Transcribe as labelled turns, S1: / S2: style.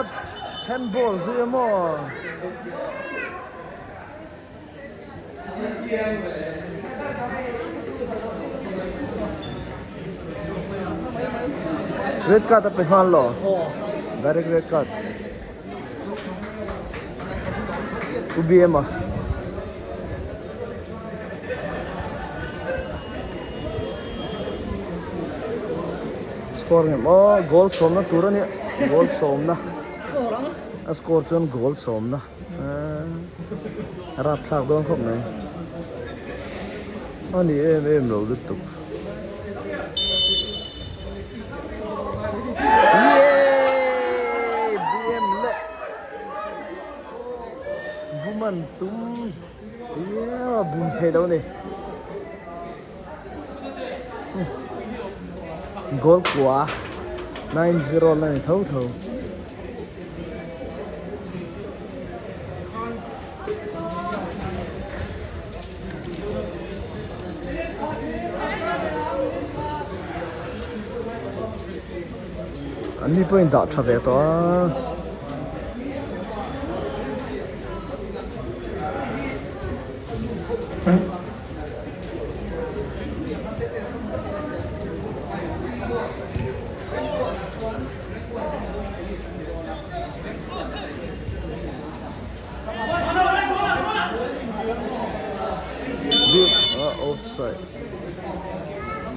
S1: cut handball siya mo. Red card at penalo. Direct red card. UBM ah. Score game. Oh, goal som na tura niya. Goal som na.
S2: Score lang?
S1: Score chun goal som na. Rap thak doon khop na. Ani em lo lutuk. Yay! BM le. Buman tum. Yeah, bun thay đâu này. Goal của 9-0 này thấu thấu. Anh đi point đỏ thật đẹp đó.
S2: Hả?